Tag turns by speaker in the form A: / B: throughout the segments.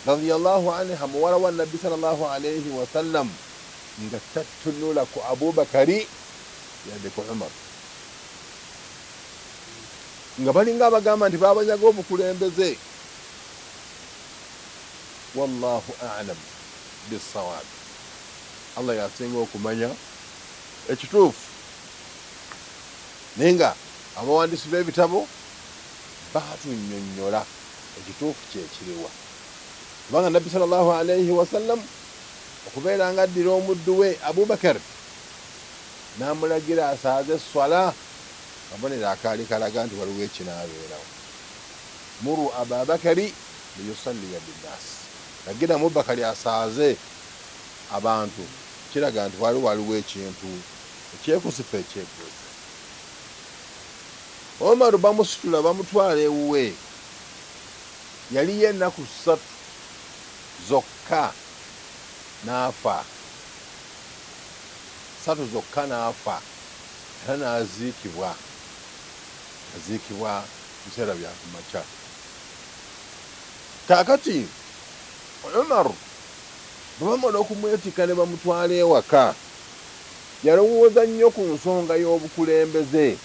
A: radiyallahu anha muwala wa nabbi sallallahu alayhi wa sallam nga tattunula ku Abubakari yadde ku Umar nga balinga abagamba nti babanyaga obukulembeze. Wallahu a'lam bisawab. Allah yasinga okumanya ekituufu. Naye nga abawandiisi b'ebitabo batunnyonnyola ekituufu kyekiriwa. Kubanga nabbi sallallahu alayhi wasallam okubeera nga addira omuddu we Abubakar n'amulagira asaaze swala, kabonero akaali kalaga nti waliwo ekinaabeerawo. Muru Ababakari liyusalliya binnaasi, lagira Abubakari asaaze abantu, kiraga nti waliwo ekintu ekyekusifa ekyebuuza. Omaru bamusitula bamutwala ewuwe, yaliyo ennaku 3 zokka n'afa, 3 zokka n'afa, era n'aziikibwa biseera bya kumakya. Kaakati Umaru bwe bamala okumwetika ne bamutwala ewaka, yalowooza nnyo ku nsonga y'obukulembeze,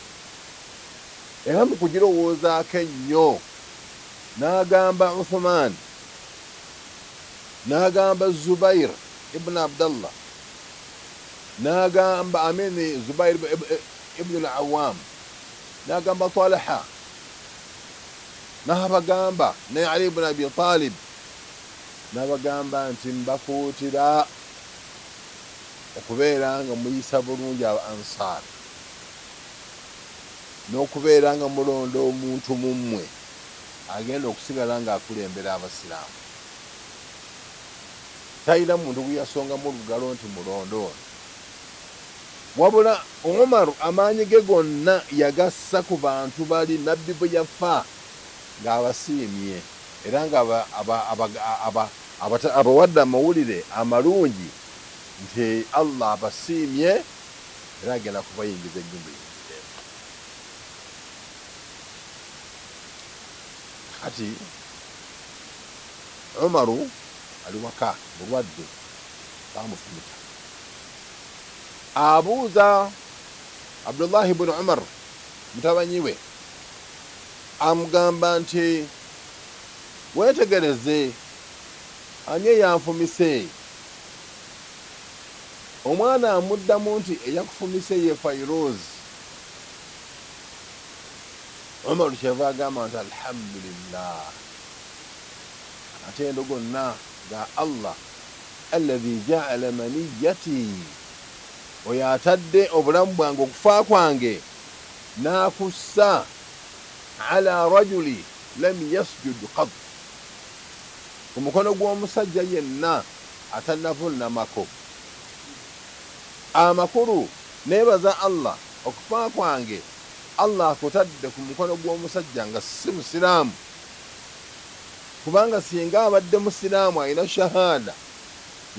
A: era mu kugirowoozaako ennyo n'agamba Uthman, n'agamba Zubair ibn Abdallah, n'agamba Zubair ibn al-Awwam, n'agamba Talha, n'abagamba ne Ali ibn Abi Talib, n'abagamba nti mbakuutira okubeera nga muyisa bulungi Ansar, n'okubeera nga mulonda omuntu mummwe agenda okusigala ng'akulembera abasiraamu. Talina muntu gwe yasongamu olugalo nti mulondo ono. Wabula Umaru amaanyi ge gonna yagassa ku bantu bali nabbi bwe yafa ng'abasiimye, era nga abawadde amawulire amalungi nti Allah abasiimye era agenda kubayingiza ennyumba y'emirembe. Kati Umaru ali waka mulwadde, bamufumita. Abuuza Abdullah ibn Umar mutabanyi we, amugamba nti weetegereze, ani eyanfumise? Omwana amuddamu nti eyakufumise ye Fayroz. Umar kyeva agamba nti alhamdulillah, atendo gonna ga Allah alladhi ja'ala maniyati, oyo atadde obulamu bwange okufa kwange n'akussa ala rajuli lam yasjud qad, ku mukono gw'omusajja yenna atannavunnamako. Amakulu neebaza Allah okufa kwange Allah akutadde ku mukono gw'omusajja nga si musiraamu, kubanga singa abadde musiraamu alina shahada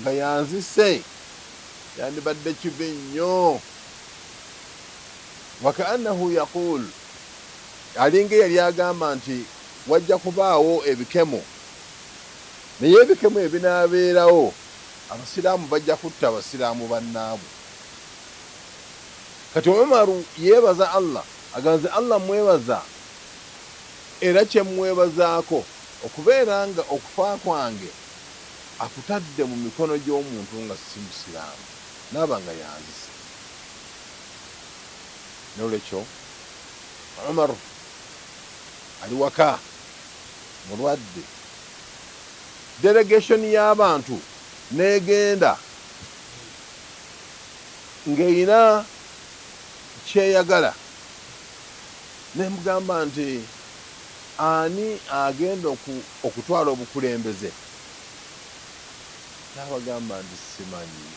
A: nga yanzise yandibadde kibi nnyo. Wakaannahu yaqul, alinga yali agamba nti wajja kubaawo ebikemo, naye ebikemo ebinaabeerawo abasiraamu bajja kutta abasiraamu bannaabwe. Kati Umaru yeebaza Allah, aganze Allah mwebaza, era kye mwebazaako okubeera nga okufa kwange akutadde mu mikono gy'omuntu nga si musiraamu naaba nga yanzise. Nolwekyo Umar ali waka mulwadde, delegation y'abantu negenda ng'erina kyeyagala, nemugamba nti ani agenda okutwala obukulembeze? Nabagamba nti simanyi,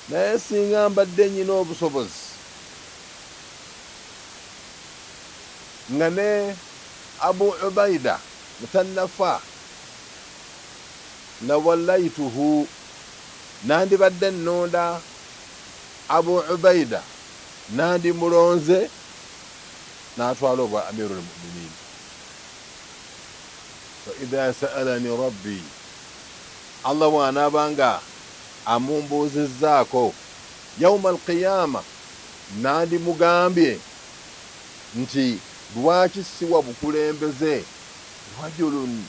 A: naye singa mbadde nyina obusobozi nga ne Abu Ubaida mutannafa la wallaituhu, nandibadde nnonda Abu Ubaida, nandi mulonze n'atwala obwa Amirul Mu'minin. فإذا سألني ربي الله وانا بانغا amumbuzizzaako yawma alqiyama nandi mugambye nti lwaki siwa bukulembeze rajulun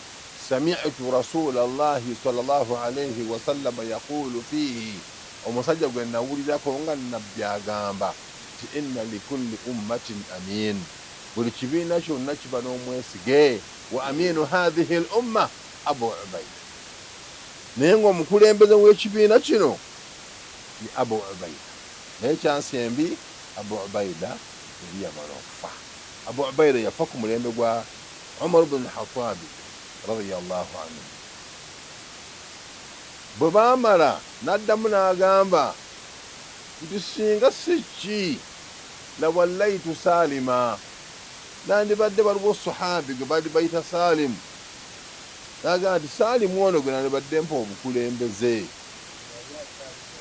A: sami'tu rasulallahi sallallahu alayhi wasallama yaqulu fihi omusajja gwe nawulirako nga nabbi agamba nti inna likulli ummatin amin buli kibiina kyonna kiba n'omwesige wa aminu hadhihi l umma abu ubaida naye ng'omukulembeze w'ekibiina kino ni abu ubaida naye kyansembi abu ubaida yali yamala okufa abu ubaida yafa ku mulembe gwa umar bnu lhatabi radiyallahu anhu bwe baamala n'addamu n'agamba nti singa si ki lawallaitu salima nandibadde baliwo sahabi gwe bali bayita salimu naga nti salimu ono gwe nandibadde mpa obukulembeze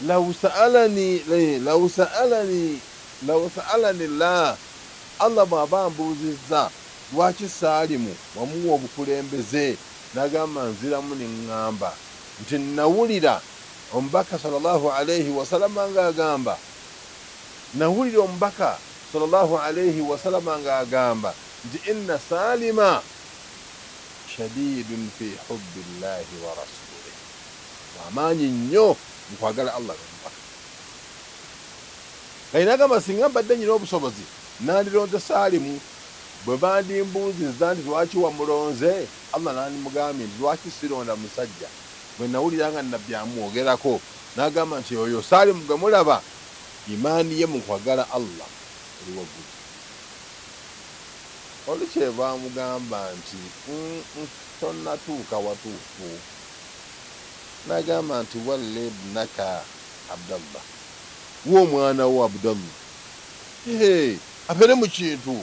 A: law sa'alani llah allah bw'aba mbuuzizza lwaki salimu wamuwa obukulembeze nagamba nziramu neŋŋamba nti nawulira omubaka sallallahu alayhi wasallama ng'agamba nawulira omubaka sallallahu alayhi wasallama ng'agamba nti inna salima shadidun fi hubbi llahi wa rasulih wamaanyi nnyo mukwagala allah nomubaka gainagamba singa mbadde nyina obusobozi nandironze salimu bwe bandimbuuzizza nti lwaki wamulonze allah nandimugambye nti lwaki sironda musajja bwe nawulira nga nabbi amwogerako nagamba nti oyo salimu gwe mulaba imaani ye mukwagala allah oli waggulu olukyeva amugamba nti tonnatuuka watuufu nagamba nti walle ibnaka abdallah w'omwana wo abdallah abeere mu kintu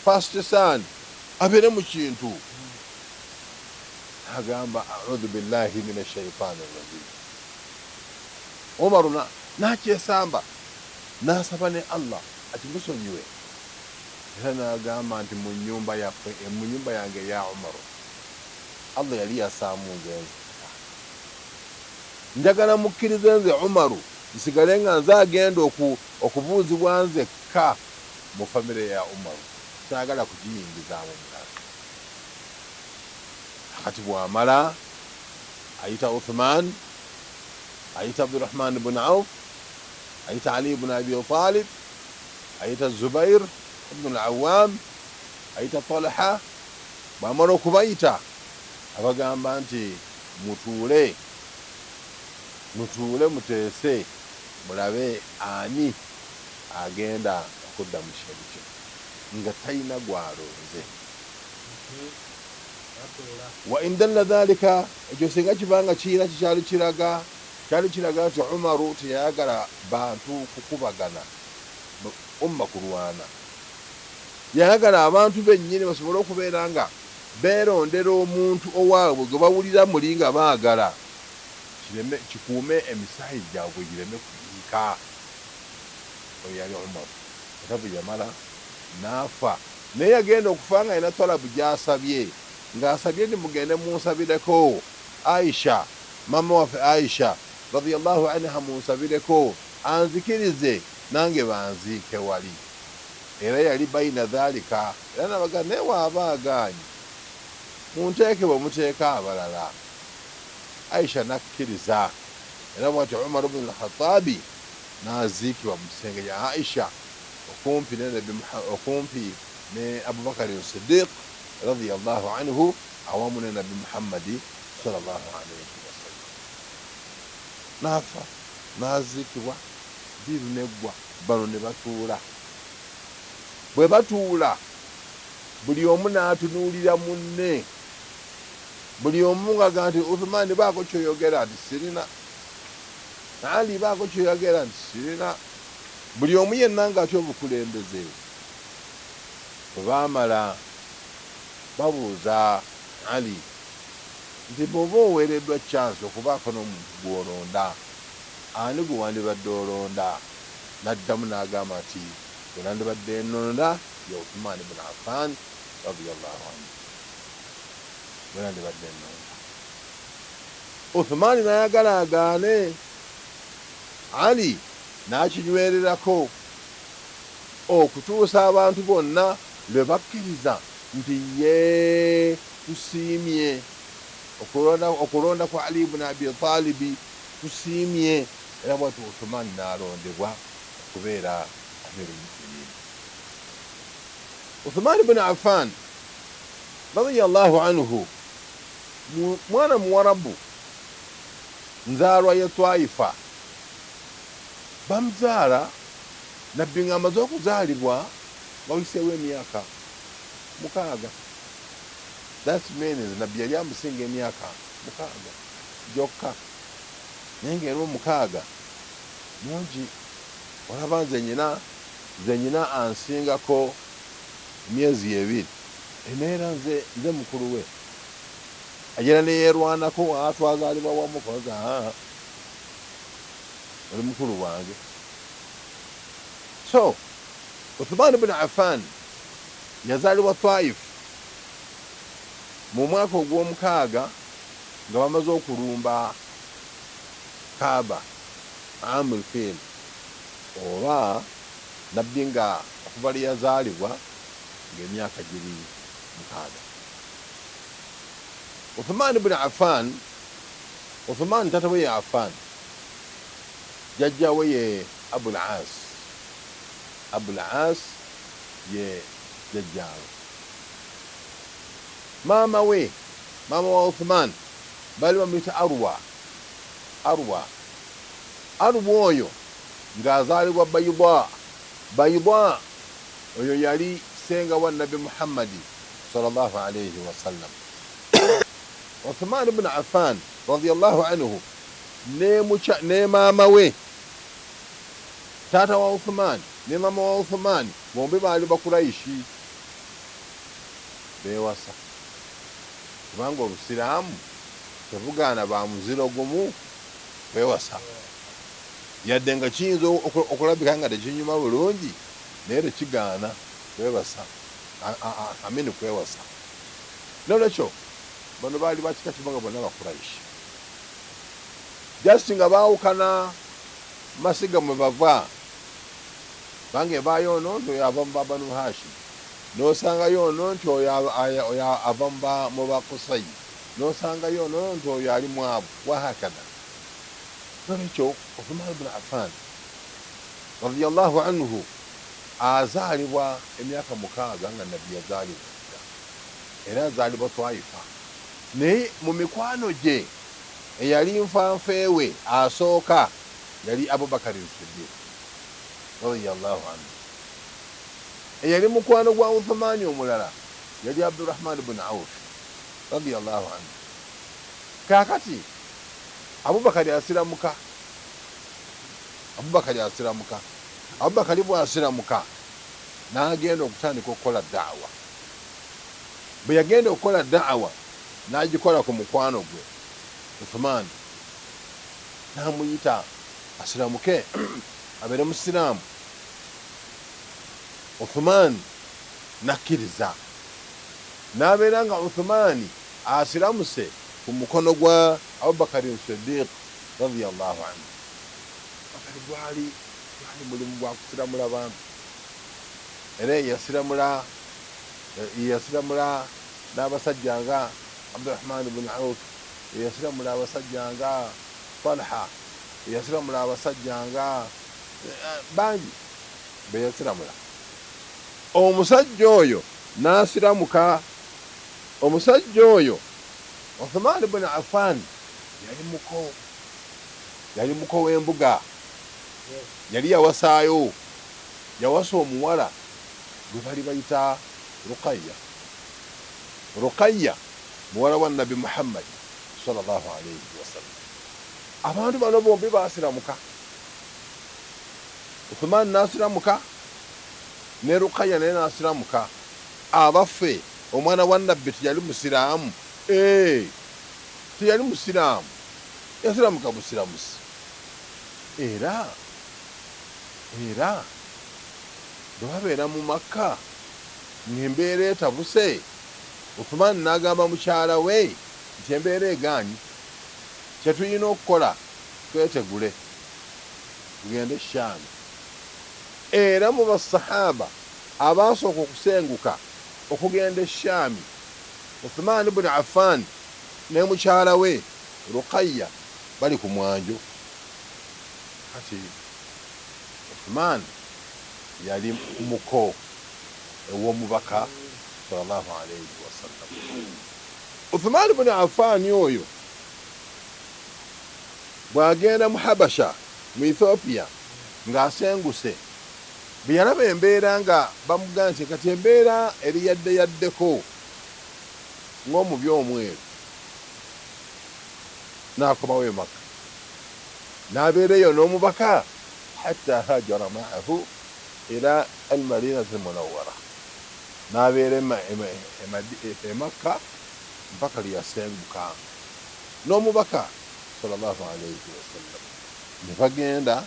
A: first son abeere mu kintu agamba audhu billahi min ashaitani rajim omaru nakyesamba nasaba ne allah ati musonyiwe era nagamba nti mu nyumba yange ya umaru allah yali yasaamu ngenze njagala mukkirize nze umaru nsigale nga nze agenda okubuuzibwa nzekka mu famire ya umaru kyagala kugiyingizaamu mulala akati bwamala ayita uthman ayita abdurahman bnu auf ayita ali bnu abi talib ayita zubair ibnu al-awwam ayita talha bwamala okubayita abagamba nti mutuule muteese mulabe ani agenda okudda mu kintu kino nga talina gwalonze wa indalla dhalika ekyo singa kibanga kiina kikyali kiraga nti umaru teyayagala bantu kukubagana umma kulwana yayagala abantu bennyini basobole okubeera nga beerondera omuntu owaabwe gwe bawulira muli nga baagala kikuume emisaayi gyabwe gireme kuyiika oyo yali umaru ate bwe yamala n'afa naye yagenda okufa nga alina talabu gy'asabye ng'asabye nti mugende munsabireko aisha mama waffe aisha radiyallahu anha munsabireko anzikirize nange banziike wali era yali bayina dhalika era nabaga naye waaba agaanyi munteeke bwe muteeka abalala aisha nakkiriza era bwati umar bnu al-khattabi naziikibwa mu kisenge kya aisha okumpi ne abubakari siddiq radiyallahu anhu awamu ne nabi muhammadi sallallahu alayhi wasallam nafa naziikibwa biru neggwa bano ne batuula bwe batuula buli omu n'atunuulira munne buli omu nga nti uthmani baako kyoyogera nti sirina ali baako kyoyogera nti sirina buli omu yenna ngaatya obukulembeze bwe baamala babuuza ali nti bw'oba oweereddwa chance okubaako n'omuntu gw'olonda ani gwe wandibadde olonda n'addamu n'agamba nti gwe nandibadde nnonda ye Uthman ibn Affan radiyallahu anhu bwera ndibadde ennonda. Uthmani n'ayagala agaane, Ali n'akinywererako okutuusa abantu bonna lwe bakkiriza nti ye tusiimye okulonda kwa Ali ibn Abi Talib, tusiimye. Era bwati Uthmani n'alondebwa okubeera Amirul Mu'minin. Uthmani ibn Affan radiyallahu anhu mwana muwarabu, nzaalwa ye Twaifa. Bamuzaala nabbi ng'amaze okuzaalibwa bawiseewo emyaka 6. That means nabbi yali amusinga emyaka 6 gyokka. Naye ng'era 6 mungi. Olaba nze nyina ansingako emyezi 2. Eneera nze mukulu we agenda neyeerwanako, twazaalibwa wamu, koza oli mukulu wange. So Uthman ibn Affan yazaalibwa Taif mu mwaka ogw'omukaaga nga bamaze okulumba Kaaba, Amul Fil, oba nabbi nga okuva lye yazaalibwa ng'emyaka giri 6. Uthman ibn Affan, Uthman tata we ye Affan, jajja we ye Abul As. Abul As ye jajjaawe. Maama wa Uthman bali bamuyita Arwa. Arwa oyo ng'azaalibwa Bayda. Oyo yali senga wa Nabi Muhammadi sallallahu alayhi wa sallam. Uthman ibn Affan radiyallahu anhu ne maama we, taata wa Uthman ne maama wa Uthman, bombi baali Bakuraishi, beewasa. Kubanga Obusiraamu tebugaana ba muziro gumu kwewasa, yadde nga kiyinza okulabika nga tekinyuma bulungi, naye tekigaana kwewasa, amini kwewasa. Nolwekyo bano baali bakika kibanga bonna Bakuraishi. Just nga baawukana masiga mwe bava, bange ebaayo ono nti oyo ava mu Banu Hashim, n'osangayo ono nti oyo ava mu Bakusai, n'osangayo ono nti oyo ali Mwabu, wahakadha. Nolwekyo Uthman ibn Affan radiyallahu anhu azaalibwa emyaka 6 nga nabbi yazaalibwa, era azaalibwa Twaifa. Naye mu mikwano gye eyali nfanfeewe asooka yali Abubakar as-Siddiq radiyallahu anhu. Eyali mukwano gwa Uthmani omulala yali Abdurrahman ibn Auf radiyallahu anhu. Kaakati Abubakar asiramuka. Abubakar bw'asiramuka n'agenda okutandika okukola da'wa. Bwe yagenda okukola da'wa n'agikola ku mukwano gwe Uthman, n'amuyita asiramuke abeere musiraamu. Uthman n'akkiriza, n'abeera nga Uthmani asiramuse ku mukono gwa Abubakar as-Siddiq radiyallahu anhu. Gwali mulimu gwa kusiramula bantu, era yasiramula n'abasajja nga Abdurrahman ibn Auf, yasiramula abasajja nga Talha, yasiramula abasajja nga bangi be yasiramula. Omusajja oyo n'asiramuka. Omusajja oyo Uthman ibn Affan yali muko w'embuga, yali yawasaayo, yawasa omuwala gwe bali bayita Ruqayya, muwala wa Nabi Muhammad sallallahu alayhi wa sallam. Abantu bano bombi baasiramuka. Uthman n'asiramuka, ne Ruqayya naye n'asiramuka. Abaffe omwana wa Nabbi teyali musiraamu, teyali musiraamu, yasiramuka busiramusi. Era bwe babeera mu Makka ng'embeera etabuse, Uthman n'agamba mukyala we nti embeera egaanyi, kye tulina okukola twetegule tugende Shaami. Era mu basahaba abaasooka okusenguka okugenda Shaami, Uthman ibn Affan ne mukyala we Ruqayya bali ku mwanjo. Kati Uthman yali muko ew'omubaka sallallahu alayhi wasallam. Uthman ibn Affan oyo bw'agenda mu Habasha mu Ethiopia ng'asenguse, bwe yalaba embeera nga bamugamba nti kati embeera eri yaddeko ng'omubi omweru, n'akomawo e Makka n'abeereyo n'omubaka hatta hajara ma'ahu ila al-Madinati al-Munawwara, n'abeera e Makka mpaka lyasenguka n'omubaka sallallahu alayhi wasallam. Ne bagenda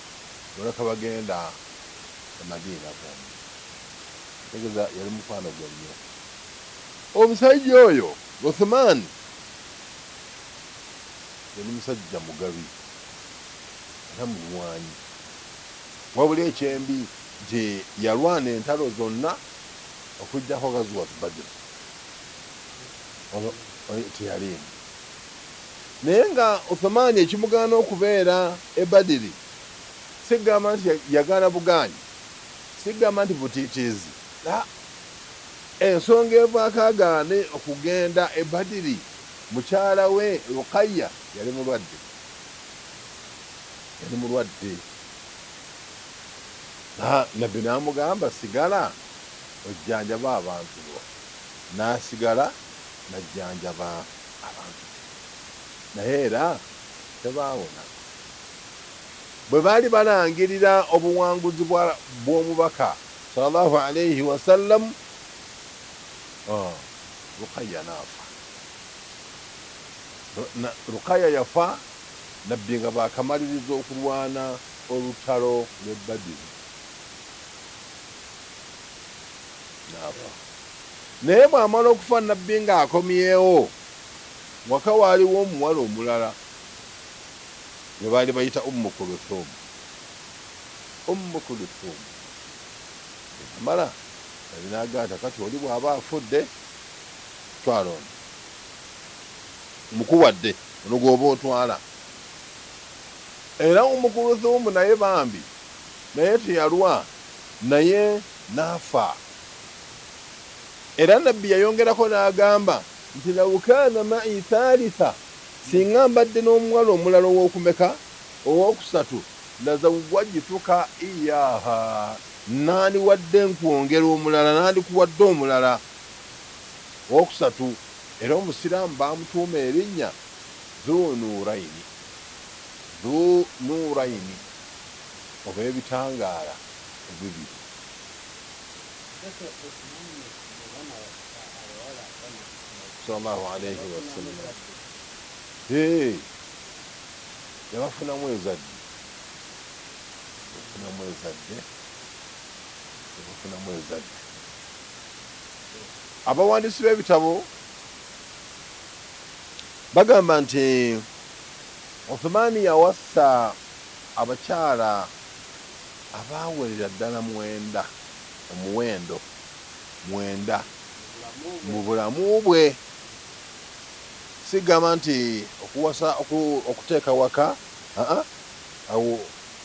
A: oleka bagenda e Madina bombi. Tegeza yali mukwano gwe nnyo omusajja oyo. Uthman yali musajja mugabi era mulwanyi, wabula ekyembi nti yalwana entalo zonna okujjako Ghazwat Badr teyalimu. Naye nga Uthman ekimugaana okubeera e Badiri sigamba nti yagaana bugaanyi, sigamba nti butiitiizi. Ensonga evaako agaane okugenda e Badiri, mukyala we Ruqayya yali mulwadde. Nabbi n'amugamba sigala ojjanjaba abantu bo, n'asigala n'ajjanjaba abantu, naye era tebaawona. Bwe baali balangirira obuwanguzi bw'omubaka sallallahu alayhi wasallam, Ruqayya n'afa. Ruqayya yafa, Nabbi nga baakamaliriza okulwana olutalo lw'e Badiri, n'afa. Naye bw'amala okufa Nabbi ng'akomyewo, waka waaliwo omuwala omulala gwe baali bayita Ummu Kulthum. Amala n'agamba kati oli bw'aba afudde twala ono, mukuwadde ono gw'oba otwala. Era Ummu Kulthum naye bambi, naye teyalwa, naye n'afa. Era Nabbi yayongerako n'agamba nti law kaana ma'i thalitha, singa mbadde n'omuwala omulala ow'okumeka, ow'okusatu, lazawwajtuka iyaha, nandiwadde nkwongera omulala, nandikuwadde omulala owokusatu. Era omusiraamu bamutuuma erinnya Dhu Nurayni, oba ebitangaala ebibiri. Sallallahu alayhi wasallam yabafunamu ezadde, abawandiisi b'ebitabo bagamba nti Uthman yawassa abakyala abaawerera ddala omuwendo 9 mu bulamu bwe. Sigamba nti okuwasa okuteeka waka, awo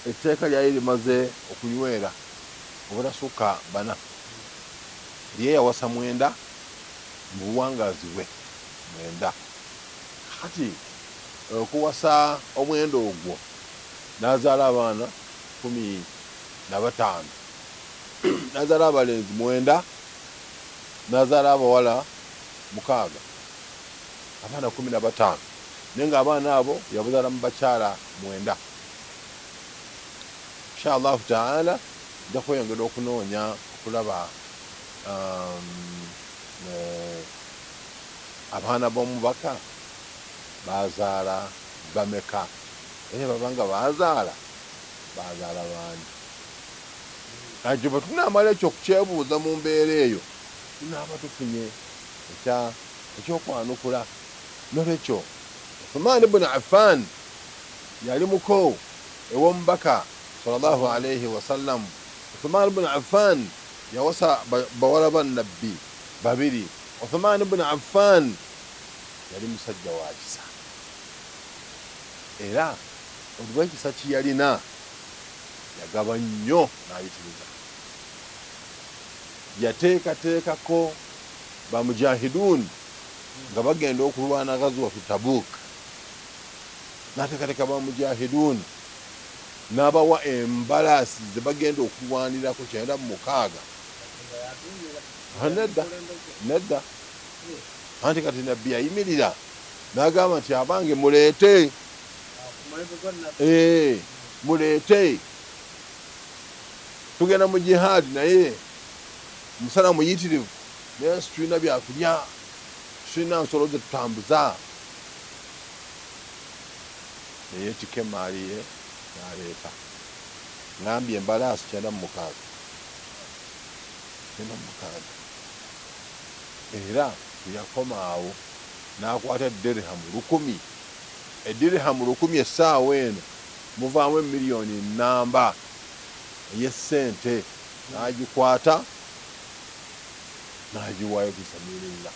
A: etteeka lyali limaze okunywera obutasukka 4. Ye yawasa 9 mu buwangaazi bwe 9. Kati okuwasa omwendo ogwo n'azaala abaana 15, n'azaala abalenzi 9, n'azaala abawala 6, abaana 15, naye ng'abaana abo yabuzaala mu bakyala 9. Inshallah ta'ala nja kweyongera okunoonya okulaba abaana b'omubaka bazaala bameka, naye babanga bazaala baani. Najjo bwe tunaamala ekyo okukyebuuza mu mbeera eyo, tunaaba tufunye ekya ekyokwanukula. Nolwekyo Uthman ibn Affan yali muko ew'omubaka sallallahu alayhi wasallam. Uthman ibn Affan yawasa bawala ba nabbi babiri. Uthman ibn Affan yali musajja wa kisa, era olw'ekisa kiyalina yagaba nnyo n'ayitiriza. Yateekateekako bamujahidun nga bagenda okulwana ghazwa tu Tabuk, n'ateekateeka bamujahidun n'abawa embalaasi ze bagenda okulwanirako 96. Nedda anti kati nabbi ayimirira n'agamba nti abange muleete, muleete, tugenda mu jihadi naye musana muyitirivu, naye situlina byakulya, tulina nsolo ze tutambuza. Naye tikemaali ye n'aleeta, ngambye embalaasi 96. Era yakoma awo n'akwata dirhamu 1000. Edirhamu 1000 essaawa eno muvaamu emiliyoni nnamba ey'essente, n'agikwata n'agiwaayo fi sabilillah.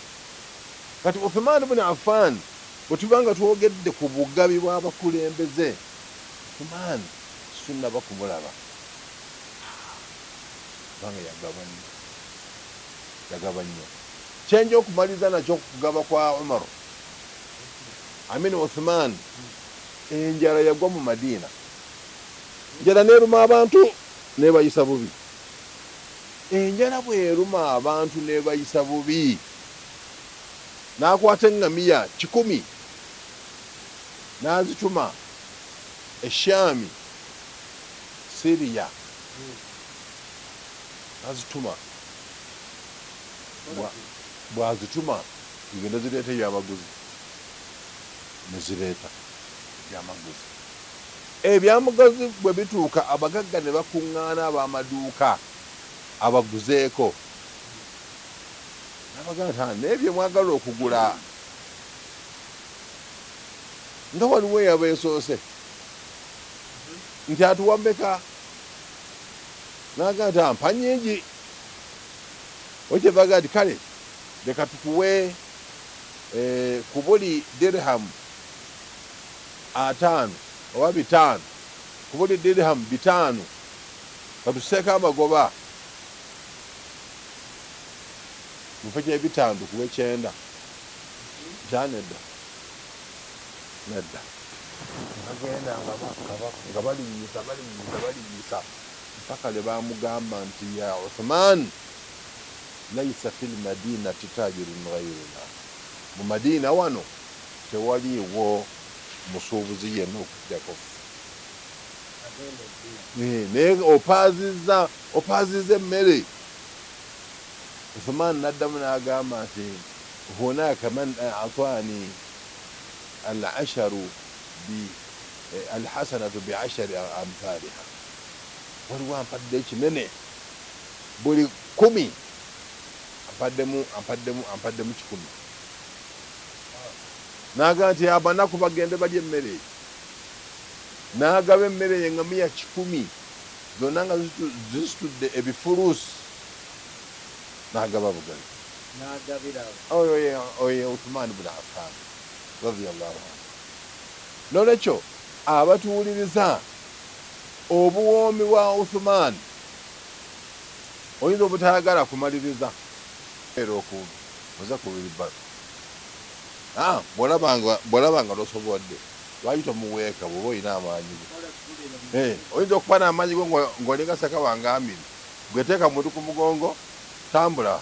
A: Kati Uthman ibn Affan bwe tuba nga twogedde ku bugabi bw'abakulembeze, Uthman sunna bakumulaba kubanga yagaba nnyo. Kyenja okumaliza nakyo okugaba kwa Umar Uthman, enjala yagwa mu Madina. Enjala n'eruma abantu n'ebayisa bubi. Enjala bw'eruma abantu n'ebayisa bubi, n'akwata eŋŋamiya 100 n'azituma Eshami, Siriya, n'azituma. Bw'azituma zigenda zireeta ebyamaguzi, nezireeta ebyamaguzi. Ebyamaguzi bwe bituuka, abagagga ne bakuŋŋaana ab'amaduuka abaguzeeko, n'abagamba nti n'ebyo mwagala okugula nga waliwo eyabeesoose nti atuwa mmeka? N'agamba nti mpa nnyingi. Okyevaga nti kale leka tukuwe ku buli dirhamu 5 oba 5, ku buli dirhamu 5 katuseeko amagoba mufe kye5 kuwe 9. Nedda bagenda nga baliyiisa mpaka le bamugamba nti ya Uthman laisa fil madinati tajirun ghayruna, mu Madina wano tewaliiwo musuubuzi yenna okujjako. Naye opaaziza emmere. Uthman n'addamu n'agamba nti hunaka man a'tani al-asharu alhasanatu bi10 amthaliha, waliwo ampadde ekinene buli 10 ampaddemu 10. N'agamba nti abanaku bagende balya emmere. N'agaba emmere y'eŋŋamiya 100 zonna nga zisitudde ebifuluusi, n'agaba bugali. Oyo Uthman ibn Affan radiyallahu anhu. Nolwekyo abatuwuliriza obuwoomi bwa Uthman oyinza obutayagala kumaliriza era oza kubiribbala. Bw'olaba nga tosobodde lwaki tomuweeka bw'oba olina amaanyi ge. Oyinza okuba n'amaanyi go ng'olinga Ssekabanga Amini, gweteeka muntu ku mugongo, tambula.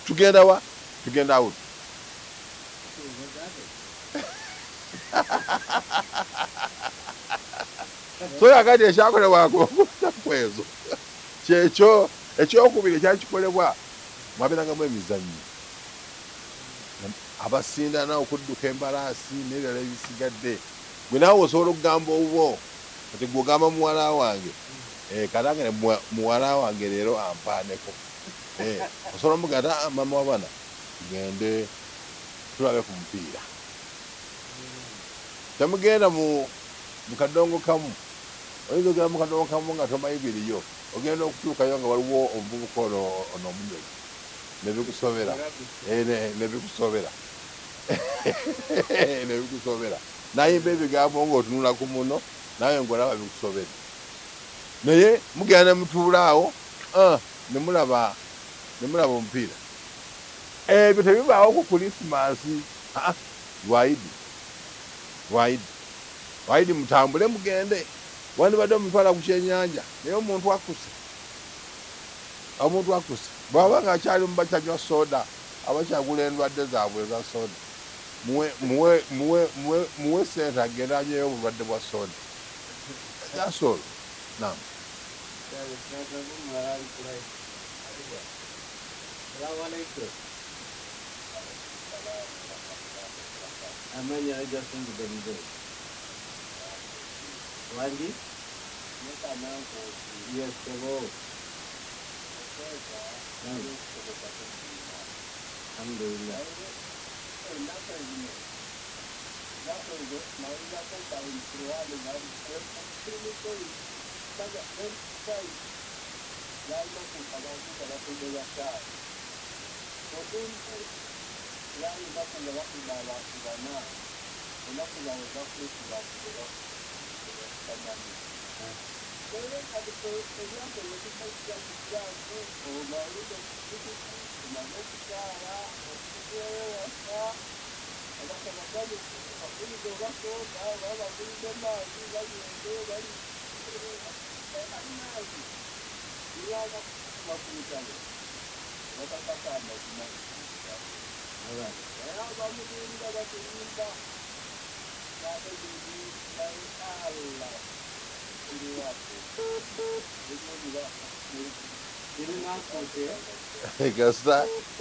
A: Tugenda wa? Tugenda out. So yakati ekyakolebwako kwezo kyekyo ekyokubiri ekyakikolebwa mwabeerangamu emizannyo, abasindana okudduka embalaasi n'ebirala ebisigadde. Gwe naawe osobola okugamba obwo kati gw'ogamba muwala wange kalange muwala wange leero ampaaneko. Osobola omuganda mama wabana tugende tulabe ku mupiira. Temugenda mu kadongo kamu, oyinza ogenda mu kadongo kamu nga tomanyi biriyo, ogenda okutuukayo nga waliwo omuvubuka ono omunyonyi nebikusobera nebikusobera nebikusobera nayimba ebigambo ngaotunula ku muno naye ngolaba bikusobera, naye mugenda nemutuulaawo nemulaba omupiira. Ebyo tebibaawo ku Krismasi. Lwaidi mutambule mugende, wandibadde omutwala ku kyenyanja naye omuntu akuse bwaba nga akyali mu bakyanywa soda abakyagula endwadde zaabwe eza soda, muwe sente agende anyeyo obulwadde bwa soda. That's all. Naam.
B: Amanya aja sungu bende. Wangi? Yes, kebo. Alhamdulillah.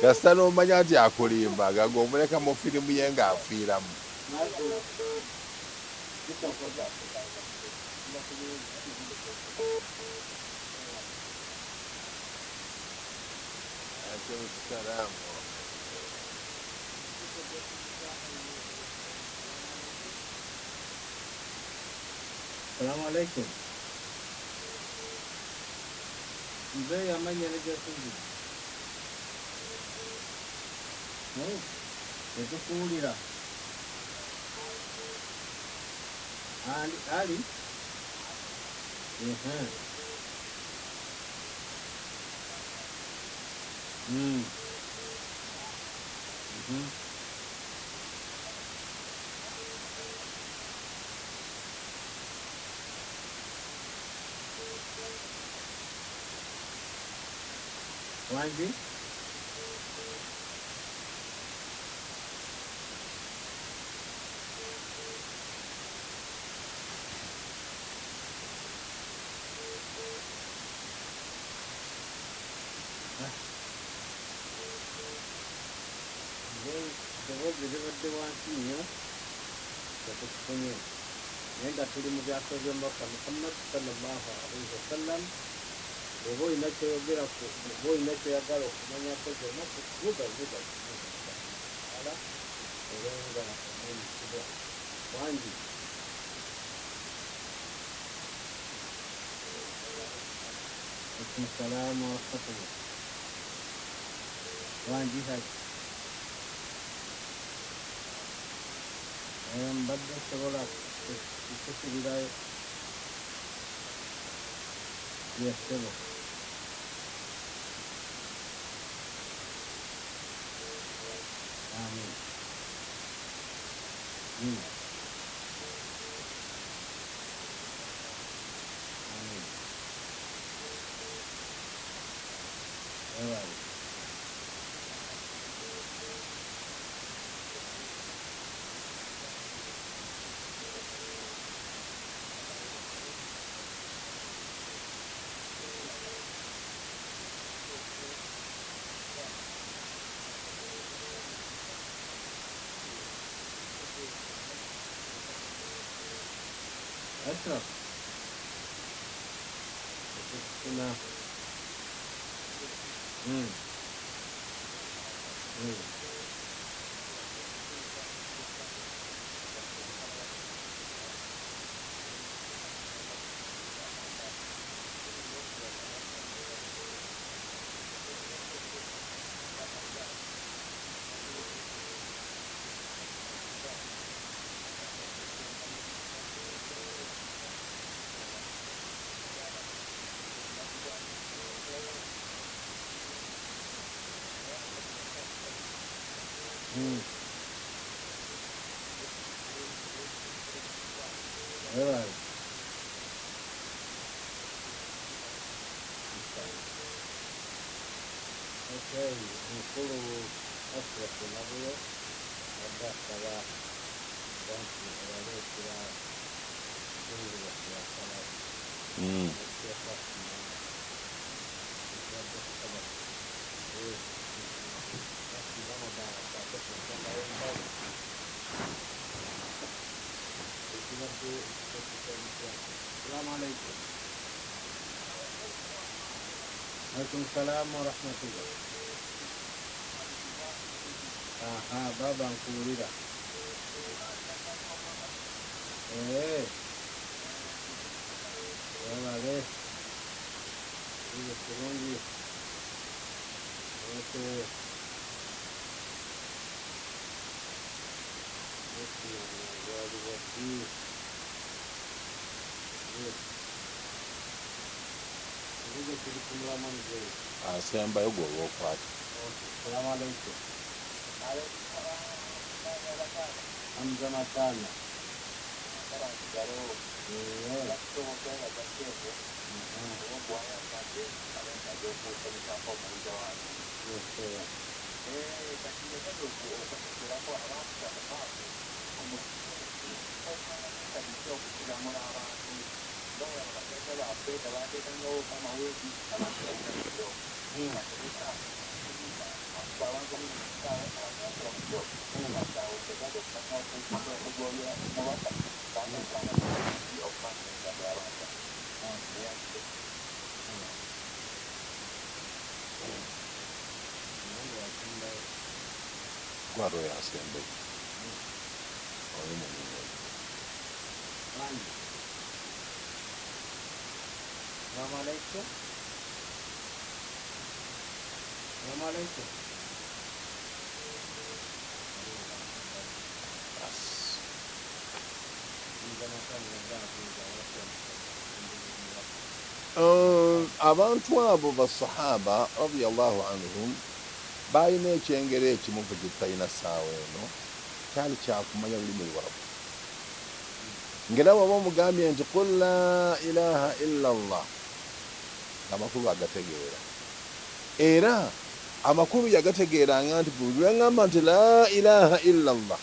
A: Gasita n'omanya nti akulimba gaga omuleka mu firimu ye ng'afiiramu.
B: Assalamualaikum. Mzee amanya aja sungu. Itu kuulira. Ali. Wangi? Bidde wansi nnyo tetufunye naye nga tuli mu byaso by'omubaka Muhammad sallallahu alaihi wasallam. Oba olina kyoyogera oba olina kyoyagala okumanyako zonna kuvuga ala obenga omuyisibwa wangi. Assalamu alaikum wangi haji. Mbadde nsobola kukusibirayo yesebo. Amin. Amin. Alright. Ashraf. Kena. Weewale. Okay, omukulu Ashraf Nabuyo adde asaba abantu abaleetera ebirungi byasala ekiteeka kino ekibadde kusaba bakibano bakwate ku nsonga y'enkawo ekibadde ekiteekisa salaamu alaikum. Alaikum salaam wa rahmatullah. Aha, baba nkuwulira. Weewale. Kiri kirungi. Okay. Waliwo ki? Kiri kiri kumulama mzee.
A: asembayo gwolwokwata.
B: Salamu alaikum. Hamza Matana.
A: gwaro yasembayo oli mulimu.
B: Salamu alaikum. Salamu alaikum.
A: Abantu abo basahaba radiyallahu anhum balina ekyengero ekimu ku gitalina ssaawa eno kyali kyakumanya lulimi lwabwe. Ngera bw'oba omugambye nti qul la ilaha illa allah, amakulu agategeera, era amakulu yagategeeranga nti buli lweŋŋamba nti la ilaha illa allah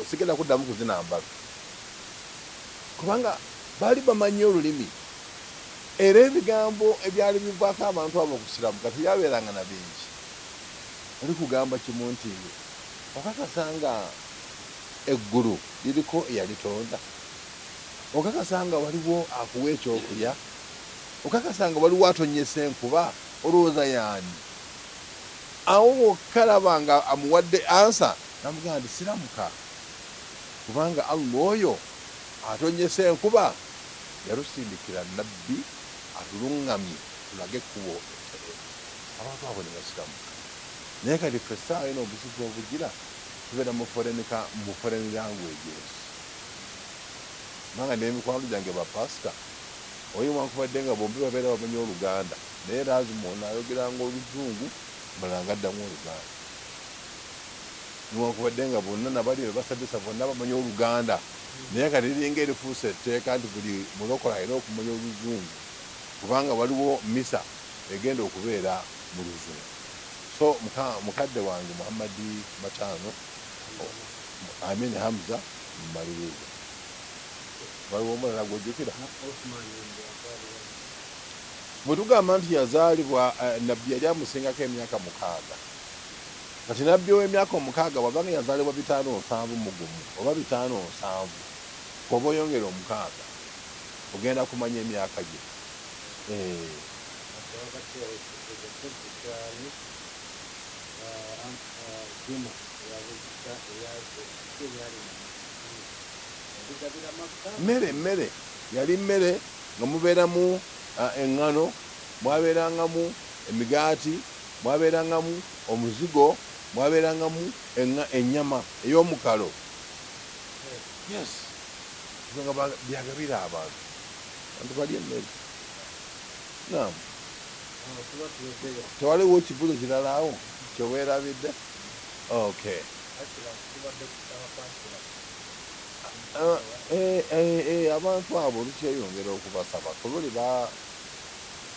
A: sigenda kuddamu kuzinambala, kubanga baali bamanyi olulimi, era ebigambo ebyali bivaako abantu abo okusiramuka tebyabeeranga na bingi. Oli kugamba kimu nti okakasanga eggulu liriko eyalitonda, okakasanga waliwo akuwa ekyokulya, okakasanga waliwo atonyesa enkuba, olowooza yaani? Awo bw'okalaba nga amuwadde ansa namugamba nti siramuka, kubanga Allah oyo atonyesa enkuba yalusindikira nabbi atuluŋŋamye tulage ekkubo ettereevu. Abantu abo ne basiramuka. Naye kati ffe essaawa eno obuzibu obugira tubeera mu foreign languages. Kubanga n'emikwano gyange bapasita oyo wankubadde nga bombi babeera bamanyi Oluganda, naye lazima ono ayogeranga Oluzungu omulala ng'addamu Oluganda. Newankubadde nga bonna nabali basabisa bonna bamanyi Oluganda, naye kati liringa erifuuse etteeka nti buli mulokole alina okumanya Oluzungu, kubanga waliwo misa egenda okubeera mu Luzungu. So mukadde wange Muhammadi Matano, Amin Hamza Maliriza, waliwo omulala gwojjukira? Bwe tugamba nti yazaalibwa nabbi yali amusingako emyaka 6. Kati nabbi ow'emyaka 6 wabanga yazaalibwa 571 oba 570, oba oyongera 6 ogenda kumanya emyaka gye. Mmere yali mmere nga mubeeramu eŋŋano, mwabeerangamu emigaati, mwabeerangamu omuzigo, mwabeerangamu ennyama ey'omukalo. Yes, nga byagabira abantu balya emmere. Naam, tewaliwo kibulo kirala awo kyoweerabidde? Okay. abantu abo lukyeyongera okubasaba kubuli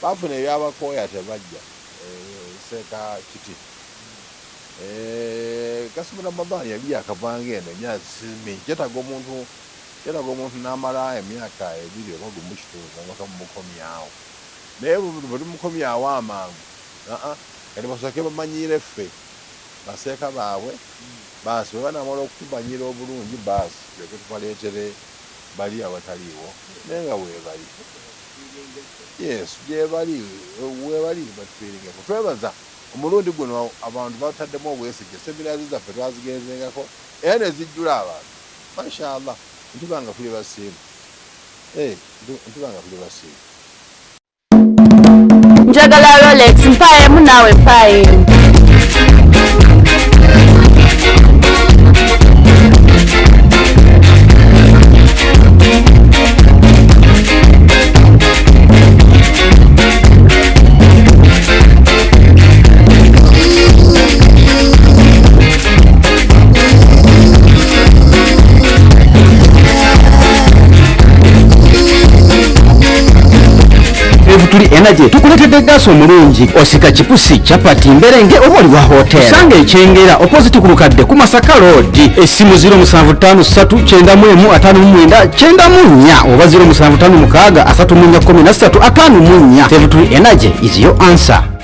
A: bafuna ebyabakooya tebajja seeka kiti Kasumira Mabani yali akavanga eno emyaka mingi kyetaaga omuntu n'amala emyaka 2 oba gumu kitundu nga mumukomyawo naye buli mukomyawo amangu kati basooke bamanyiire ffe baseeka baabwe baasi bwe banamala okutumanyira obulungi baasi lyoke tubaleetere bali awataliiwo naye nga weebali yes weebali batufiiringeko twebaza omulundi guno abantu bataddemu obwesige seminaazi zaffe twazigenzengako era ne zijjula abantu mashallah ntubanga tuli basiimu
C: njagala Rolex mpaayemu naawe mpaayemu
D: Tuli Energy tukuletedde gaasi omulungi osika kipusi chapati mberenge omuli wa hotel sanga ekyengera opposite ku Lukadde ku Masaka Road essimu 0759 oba 0756 33 14 Tuli Energy is your answer.